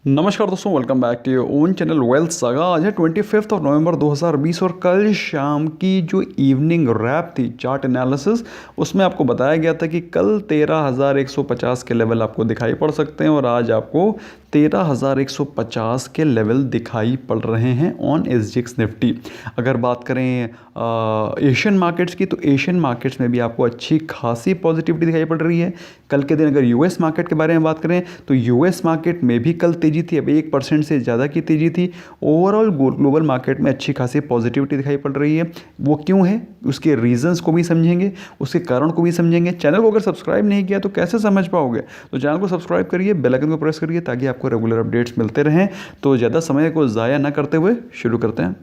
नमस्कार दोस्तों, welcome back to your own channel Wealth Saga. आज है 25 नवंबर 2020 और कल शाम की जो इवनिंग रैप थी चार्ट एनालिसिस, उसमें आपको बताया गया था कि कल 13,150 के लेवल आपको दिखाई पड़ सकते हैं और आज आपको 13,150 के लेवल दिखाई पड़ रहे हैं ऑन SGX निफ्टी। अगर बात करें एशियन मार्केट्स की, तो एशियन मार्केट्स में भी आपको अच्छी खासी पॉजिटिविटी दिखाई पड़ रही है। कल के दिन अगर यूएस मार्केट के बारे में बात करें तो यूएस मार्केट में भी कल तेजी थी, अब 1% से ज़्यादा की तेजी थी। ओवरऑल ग्लोबल मार्केट में अच्छी खासी पॉजिटिविटी दिखाई पड़ रही है। वो क्यों है, उसके रीजंस को भी समझेंगे, उसके कारण को भी समझेंगे। चैनल को अगर सब्सक्राइब नहीं किया तो कैसे समझ पाओगे, तो चैनल को सब्सक्राइब करिए, बेल आइकन को प्रेस करिए ताकि आपको रेगुलर अपडेट्स मिलते रहें। तो ज़्यादा समय को ज़ाया ना करते हुए शुरू करते हैं।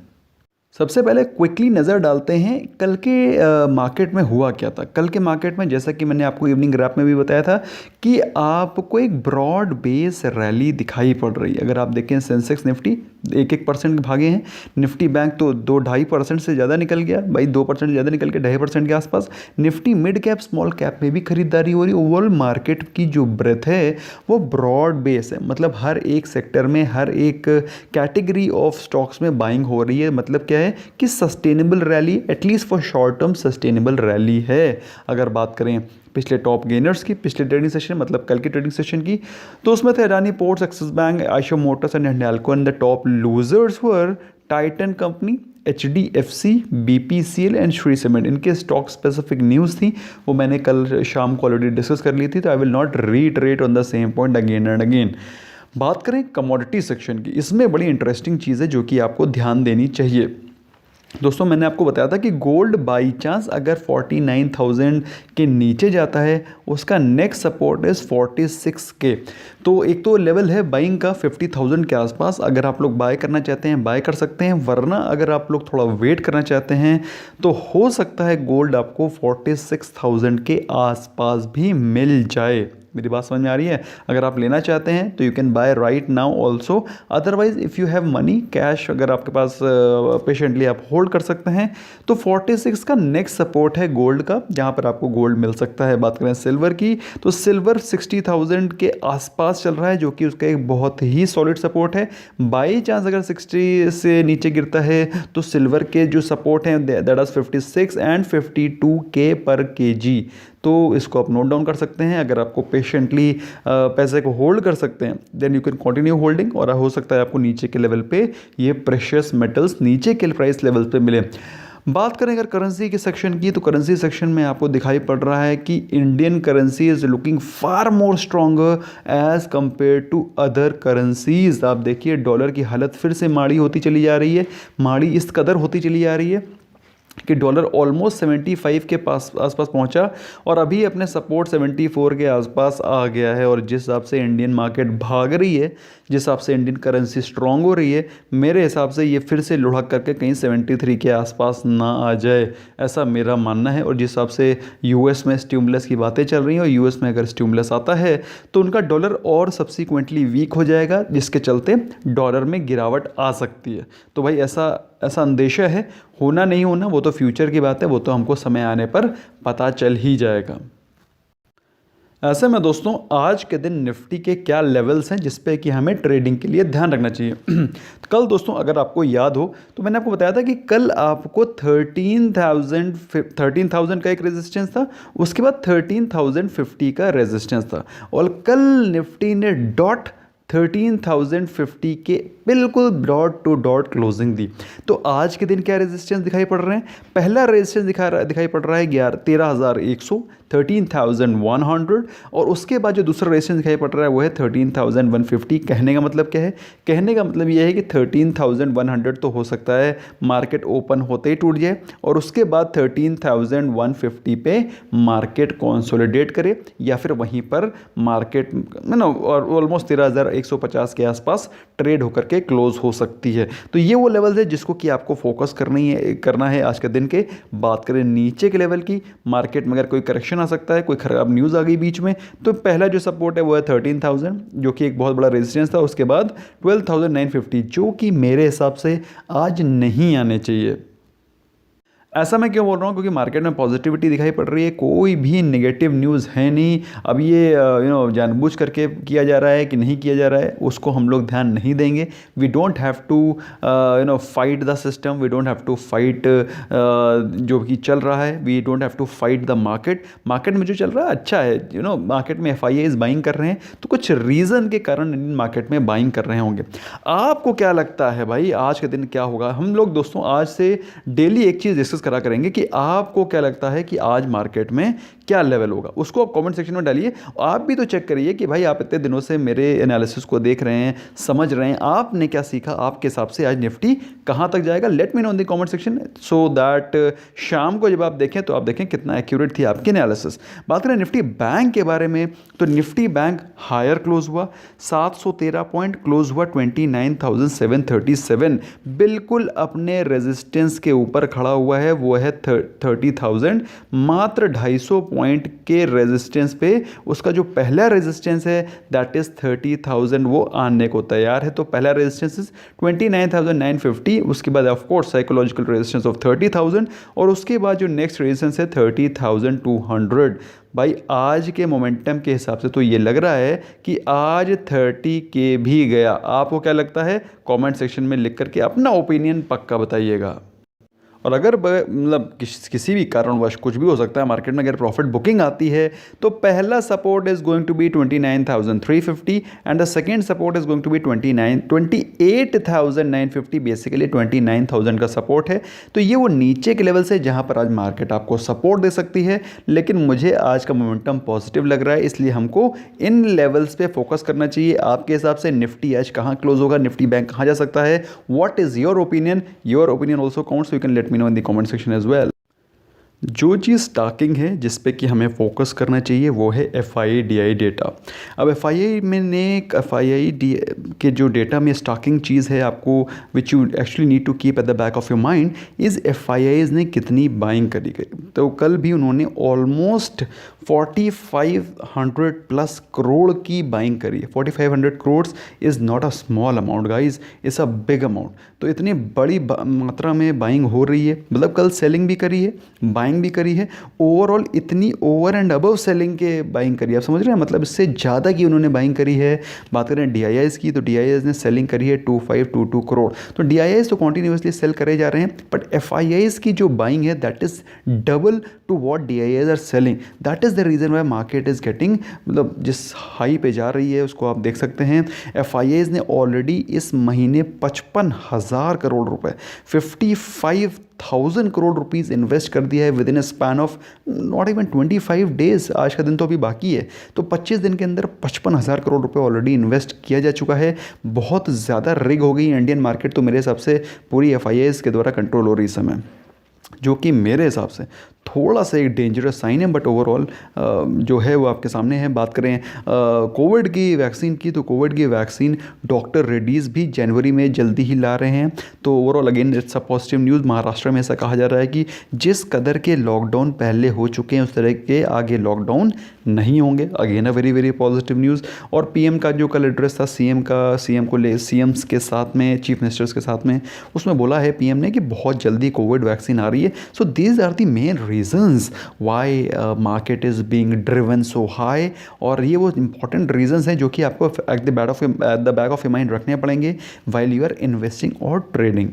सबसे पहले क्विकली नज़र डालते हैं कल के मार्केट में हुआ क्या था। कल के मार्केट में जैसा कि मैंने आपको इवनिंग रैप में भी बताया था कि आपको एक ब्रॉड बेस रैली दिखाई पड़ रही है। अगर आप देखें सेंसेक्स निफ्टी 1% भागे हैं, निफ्टी बैंक तो 2-2.5% से ज़्यादा निकल गया भाई, 2% ज़्यादा निकल के 2.5% के आसपास। Nifty mid cap small cap में भी खरीदारी हो रही है। ओवरऑल मार्केट की जो ब्रेथ है वो ब्रॉड बेस है, मतलब हर एक सेक्टर में, हर एक कैटेगरी ऑफ स्टॉक्स में बाइंग हो रही है। मतलब क्या है कि sustainable rally, at least for short term sustainable rally है। अगर बात करें पिछले टॉप गेनर्स की, पिछले ट्रेडिंग सेशन मतलब कल की ट्रेडिंग सेशन की, तो उसमें थे Adani ports, axis bank, Eicher Motors and Hindalco. And the top losers were Titan company, HDFC, BPCL and Shri cement. इनके स्टॉक स्पेसिफिक न्यूज़ थी, वो मैंने कल शाम को ऑलरेडी डिस्कस कर ली थी, तो I will not reiterate on the same point again and again. बात करें कमोडिटी सेक्शन की, इसमें बड़ी इंटरेस्टिंग चीज़ है जो कि आपको ध्यान देनी चाहिए। दोस्तों मैंने आपको बताया था कि गोल्ड बाई चांस अगर 49,000 के नीचे जाता है, उसका नेक्स्ट सपोर्ट इज़ 46 के। तो एक तो लेवल है बाइंग का 50,000 के आसपास। अगर आप लोग बाय करना चाहते हैं बाय कर सकते हैं, वरना अगर आप लोग थोड़ा वेट करना चाहते हैं तो हो सकता है गोल्ड आपको 46,000 के आसपास भी मिल जाए। मेरी बात समझ में आ रही है? अगर आप लेना चाहते हैं तो you can buy right now also. Otherwise if you have money cash, अगर आपके पास पेशेंटली आप होल्ड कर सकते हैं, तो 46 का नेक्स्ट सपोर्ट है गोल्ड का, जहां पर आपको गोल्ड मिल सकता है। बात करें सिल्वर की, तो सिल्वर 60,000 के आसपास चल रहा है, जो कि उसका एक बहुत ही सॉलिड सपोर्ट है। बाई चांस अगर 60 से नीचे गिरता है तो सिल्वर के जो सपोर्ट हैं दैट इज 56 एंड 52 के पर केजी। तो इसको आप नोट डाउन कर सकते हैं। अगर आपको पेशेंटली पैसे को होल्ड कर सकते हैं then you can continue holding, और हो सकता है आपको नीचे के लेवल पे ये प्रेशियस मेटल्स नीचे के प्राइस लेवल पे मिले। बात करें अगर करेंसी के सेक्शन की, तो करेंसी सेक्शन में आपको दिखाई पड़ रहा है कि Indian currency is looking far more stronger as compared to other currencies. आप देखिए डॉलर की हालत फिर से माड़ी होती चली जा रही है, माड़ी इस कदर होती चली जा रही है कि डॉलर ऑलमोस्ट 75 के आसपास पहुंचा और अभी अपने सपोर्ट 74 के आसपास आ गया है। और जिस हिसाब से इंडियन मार्केट भाग रही है, जिस हिसाब से इंडियन करेंसी स्ट्रांग हो रही है, मेरे हिसाब से ये फिर से लुढ़क करके कहीं 73 के आसपास ना आ जाए, ऐसा मेरा मानना है। और जिस हिसाब से यूएस में स्टिमुलस की बातें चल रही हैं, और यूएस में अगर स्टिमुलस आता है तो उनका डॉलर और सब्सिक्वेंटली वीक हो जाएगा, जिसके चलते डॉलर में गिरावट आ सकती है। तो भाई ऐसा अंदेशा है, होना नहीं होना वो तो फ्यूचर की बात है, वो तो हमको समय आने पर पता चल ही जाएगा। ऐसे में दोस्तों आज के दिन निफ्टी के क्या लेवल्स हैं जिस पे कि हमें ट्रेडिंग के लिए ध्यान रखना चाहिए। तो कल दोस्तों अगर आपको याद हो तो मैंने आपको बताया था कि कल आपको 13,000 का एक रेजिस्टेंस था, उसके बाद 13,050 का रेजिस्टेंस था, और कल निफ्टी ने डॉट 13,050 के बिल्कुल डॉट टू डॉट क्लोजिंग दी। तो आज के दिन क्या रेजिस्टेंस दिखाई पड़ रहे हैं? पहला रेजिस्टेंस दिखाई पड़ रहा है 13,100, 13,100, और उसके बाद जो दूसरा रेजिस्टेंस दिखाई पड़ रहा है वो है 13,150। कहने का मतलब क्या है? कहने का मतलब यह है कि 13,100 तो हो सकता है मार्केट ओपन होते ही टूट जाए, और उसके बाद 13,150 पे मार्केट कंसोलिडेट करे, या फिर वहीं पर मार्केट और ऑलमोस्ट 13,150 के आसपास ट्रेड होकर के क्लोज हो सकती है। तो ये वो लेवल है जिसको कि आपको फोकस करना है आज के दिन के। बात करें नीचे के लेवल की, मार्केट में अगर कोई करेक्शन आ सकता है, कोई खराब न्यूज़ आ गई बीच में, तो पहला जो सपोर्ट है वो है 13,000, जो कि एक बहुत बड़ा रेजिस्टेंस था। उसके बाद 12,950, जो कि मेरे हिसाब से आज नहीं आने चाहिए। ऐसा मैं क्यों बोल रहा हूँ, क्योंकि मार्केट में पॉजिटिविटी दिखाई पड़ रही है, कोई भी नेगेटिव न्यूज़ है नहीं। अब ये जानबूझ करके किया जा रहा है कि नहीं किया जा रहा है, उसको हम लोग ध्यान नहीं देंगे। We don't have to fight the system, we don't have to fight जो कि चल रहा है, we don't have to fight the market. Market में जो चल रहा है अच्छा है, मार्केट में FIIs बाइंग कर रहे हैं, तो कुछ रीज़न के कारण इंडियन मार्केट में बाइंग कर रहे होंगे। आपको क्या लगता है भाई, आज के दिन क्या होगा? हम लोग दोस्तों आज से डेली एक चीज़ डिस्कस करा करेंगे कि आपको क्या लगता है कि आज मार्केट में क्या लेवल होगा, उसको आप कमेंट सेक्शन में डालिए। आप भी तो चेक करिए कि भाई आप इतने दिनों से मेरे एनालिसिस को देख रहे हैं, समझ रहे हैं, आपने क्या सीखा, आपके हिसाब से आज निफ्टी कहाँ तक जाएगा। Let me know in the comment section, so that शाम को जब आप देखें तो आप देखें कितना एक्यूरेट थी आपकी एनालिसिस। बात करें निफ्टी बैंक के बारे में, तो निफ्टी बैंक हायर क्लोज हुआ, 713 पॉइंट क्लोज हुआ 29,737, बिल्कुल अपने रेजिस्टेंस के ऊपर खड़ा हुआ है, वो है 30,000। मात्र 250 पॉइंट के रेजिस्टेंस पे उसका जो पहला रेजिस्टेंस है दैट इज 30,000, वो आने को तैयार है। तो पहला रेजिस्टेंस इज 29,950, उसके बाद of course psychological resistance of 30,000, और उसके बाद जो नेक्स्ट रेजिस्टेंस है 30,200। भाई आज के मोमेंटम के हिसाब से तो ये लग रहा है कि आज 30 के भी गया। आपको क्या लगता है? कमेंट सेक्शन में लिख करके अपना ओपिनियन पक्का बताइएगा। और अगर मतलब किसी भी कारणवश कुछ भी हो सकता है, मार्केट में अगर प्रॉफिट बुकिंग आती है तो पहला support is going to be 29,350 and the second support is going to be 28,950। Basically 29,000 का सपोर्ट है। तो ये वो नीचे के लेवल से जहां पर आज मार्केट आपको सपोर्ट दे सकती है, लेकिन मुझे आज का मोमेंटम पॉजिटिव लग रहा है, इसलिए हमको इन लेवल्स पे फोकस करना चाहिए। आपके हिसाब से निफ्टी आज कहाँ क्लोज होगा, निफ्टी बैंक कहाँ जा सकता है? What is your opinion? Your opinion also counts, you can let me know in the comment section as well। जो चीज़ स्टॉकिंग है जिस पे कि हमें फोकस करना चाहिए वो है FII DI डेटा। अब FII में ने FII के जो डेटा में स्टॉकिंग चीज़ है आपको which you actually need to keep at the back of your mind is FIIs ने कितनी बाइंग करी गई। तो कल भी उन्होंने ऑलमोस्ट 4,500 प्लस करोड़ की बाइंग करी है। 4,500 crore is not a small amount guys, it's a big amount. तो इतनी बड़ी मात्रा में बाइंग हो रही है, मतलब कल सेलिंग भी करी है, बाइंग भी करी है, ओवरऑल इतनी ओवर एंड अबव सेलिंग के बाइंग करी है। आप समझ रहे हैं, मतलब इससे ज़्यादा की उन्होंने बाइंग करी है। बात करें DIIs की, तो DIIs ने सेलिंग करी है 2,522 करोड़। तो DIIs तो कॉन्टीन्यूसली सेल करे जा रहे हैं, बट FIIs की जो बाइंग है that is double to what DIIs are selling. That is the reason why market is getting, मतलब जिस हाई पे जा रही है उसको आप देख सकते हैं। FIIs ने ऑलरेडी इस महीने 55,000 करोड़ रुपए, 55,000 करोड़ रुपीज़ इन्वेस्ट कर दिया है with in a span of not even 25 days. आज का दिन तो अभी बाकी है, तो 25 दिन के अंदर 55,000 करोड़ रुपए ऑलरेडी इन्वेस्ट किया जा चुका है। बहुत ज़्यादा रिग हो गई इंडियन मार्केट, तो मेरे हिसाब से पूरी FIIs के द्वारा कंट्रोल हो रही इस समय, जो कि मेरे हिसाब से थोड़ा सा एक डेंजरस साइन है। बट ओवरऑल जो है वो आपके सामने है। बात करें कोविड की वैक्सीन की, तो कोविड की वैक्सीन डॉक्टर रेड्डीज़ भी जनवरी में जल्दी ही ला रहे हैं। तो overall again it's a positive news. Maharashtra में ऐसा कहा जा रहा है कि जिस कदर के लॉकडाउन पहले हो चुके हैं उस तरह के आगे लॉकडाउन नहीं होंगे। Again a very very positive news. और PM का जो कल एड्रेस था CM को ले CMs के साथ में, चीफ मिनिस्टर्स के साथ में, उसमें बोला है PM ने कि बहुत जल्दी कोविड वैक्सीन आ रही है। So these are the main reasons why market is being driven so high। और ये वो important reasons हैं जो कि आपको at the back of your mind रखने पड़ेंगे while you are investing or trading।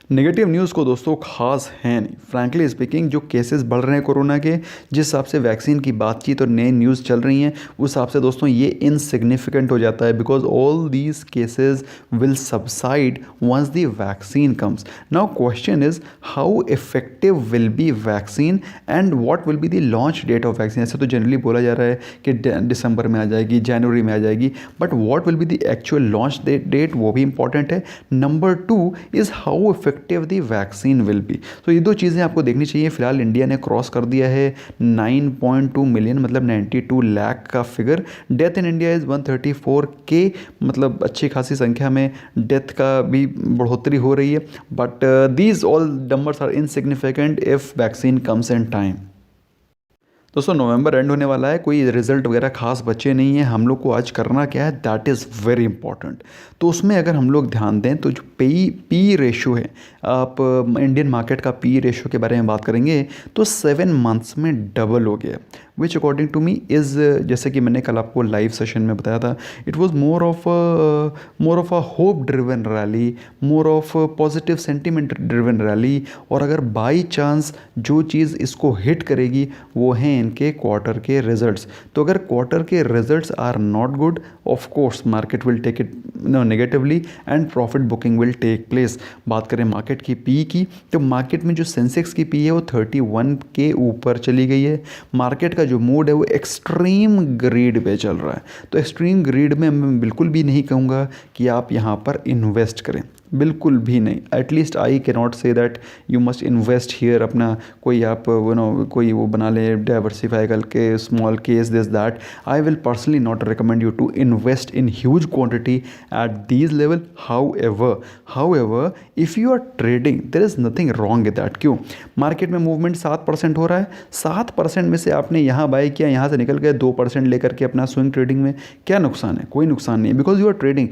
Negative news को दोस्तों खास है नहीं, फ्रैंकली स्पीकिंग। जो केसेस बढ़ रहे हैं कोरोना के, जिस हिसाब से वैक्सीन की बातचीत और नई न्यूज़ चल रही हैं, उस हिसाब से दोस्तों ये इनसिग्निफिकेंट हो जाता है, because all these cases will subside once the vaccine comes. Now question is how effective will be vaccine and what will be the launch date of vaccine. ऐसे तो जनरली बोला जा रहा है कि दिसंबर में आ जाएगी, जनवरी में आ जाएगी, but what will be the actual launch date, वो भी इंपॉर्टेंट है। Number 2 is how effective the vaccine will be. तो ये दो चीज़ें आपको देखनी चाहिए। फिलहाल इंडिया ने क्रॉस कर दिया है 9.2 मिलियन, मतलब 92 लाख का figure. Death in India is 134 के, मतलब अच्छी खासी संख्या में डेथ का भी बढ़ोतरी हो रही है। But these all numbers are insignificant if vaccine comes in time. दोस्तों नवंबर एंड होने वाला है, कोई रिजल्ट वगैरह खास बचे नहीं है, हम लोग को आज करना क्या है, दैट इज़ वेरी इंपॉर्टेंट। तो उसमें अगर हम लोग ध्यान दें तो जो पी रेशो है, आप इंडियन मार्केट का पी रेशो के बारे में बात करेंगे तो 7 मंथ्स में डबल हो गया, which according to me is, जैसे कि मैंने कल आपको लाइव सेशन में बताया था, it was more of a hope driven rally, more of positive sentiment driven rally. और अगर बाई चांस जो चीज़ इसको हिट करेगी वो हैं इनके क्वार्टर के रिजल्ट्स। तो अगर क्वार्टर के results are not good, of course market will take it negatively and profit booking will take place. बात करें मार्केट की पी की, तो मार्केट में जो सेंसेक्स की पी है वो 31 के ऊपर चली गई है। मार्केट का जो मूड है वो एक्सट्रीम ग्रीड पे चल रहा है। तो एक्सट्रीम ग्रीड में मैं बिल्कुल भी नहीं कहूँगा कि आप यहाँ पर इन्वेस्ट करें, बिल्कुल भी नहीं। At least I can not say that you must invest here, अपना कोई आप कोई वो बना ले डाइवर्सिफाई करके small case this that. I will personally not recommend you to invest in huge quantity at these level. However if you are trading there is nothing wrong with that. क्यों? Market में movement 7% हो रहा है, 7% में से आपने यहाँ bye किया, यहाँ से निकल गए 2% लेकर के अपना स्विंग ट्रेडिंग में, क्या नुकसान है? कोई नुकसान नहीं है, because you are trading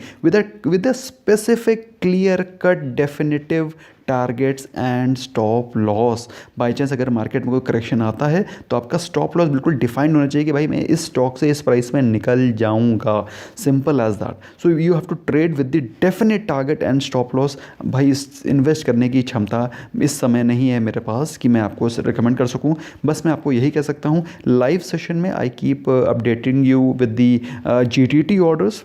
with a specific clear cut definitive targets and stop loss. By chance अगर मार्केट में कोई करेक्शन आता है तो आपका स्टॉप लॉस बिल्कुल डिफाइंड होना चाहिए कि भाई मैं इस स्टॉक से इस प्राइस में निकल जाऊंगा, simple as that. So you have to trade with the definite target and stop loss. भाई इन्वेस्ट करने की क्षमता इस समय नहीं है मेरे पास कि मैं आपको रिकमेंड कर सकूं। बस मैं आपको यही कह सकता हूं, लाइव सेशन में I keep updating you with the GTT orders,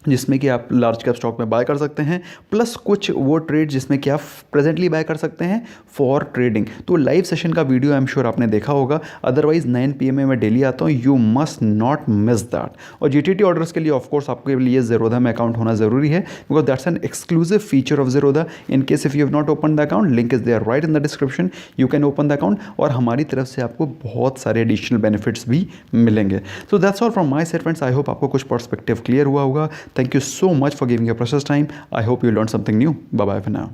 जिसमें कि आप लार्ज कैप स्टॉक में बाय कर सकते हैं, प्लस कुछ वो ट्रेड जिसमें कि आप प्रेजेंटली बाय कर सकते हैं फॉर ट्रेडिंग। तो लाइव सेशन का वीडियो आई एम श्योर आपने देखा होगा, अदरवाइज 9 PM में मैं डेली आता हूँ, you must not miss that. और GTT ऑर्डर्स के लिए ऑफकोर्स आपके लिए ज़ेरोधा में अकाउंट होना ज़रूरी है, because that's an exclusive feature of Zerodha. In case if you have not open the account, link is there right in the description, you can open the account और हमारी तरफ से आपको बहुत सारे एडिशनल बेनिफिट्स भी मिलेंगे। So that's all from my side friends. I hope आपको कुछ पर्सपेक्टिव क्लियर हुआ होगा। Thank you so much for giving your precious time. I hope you learned something new. Bye bye for now.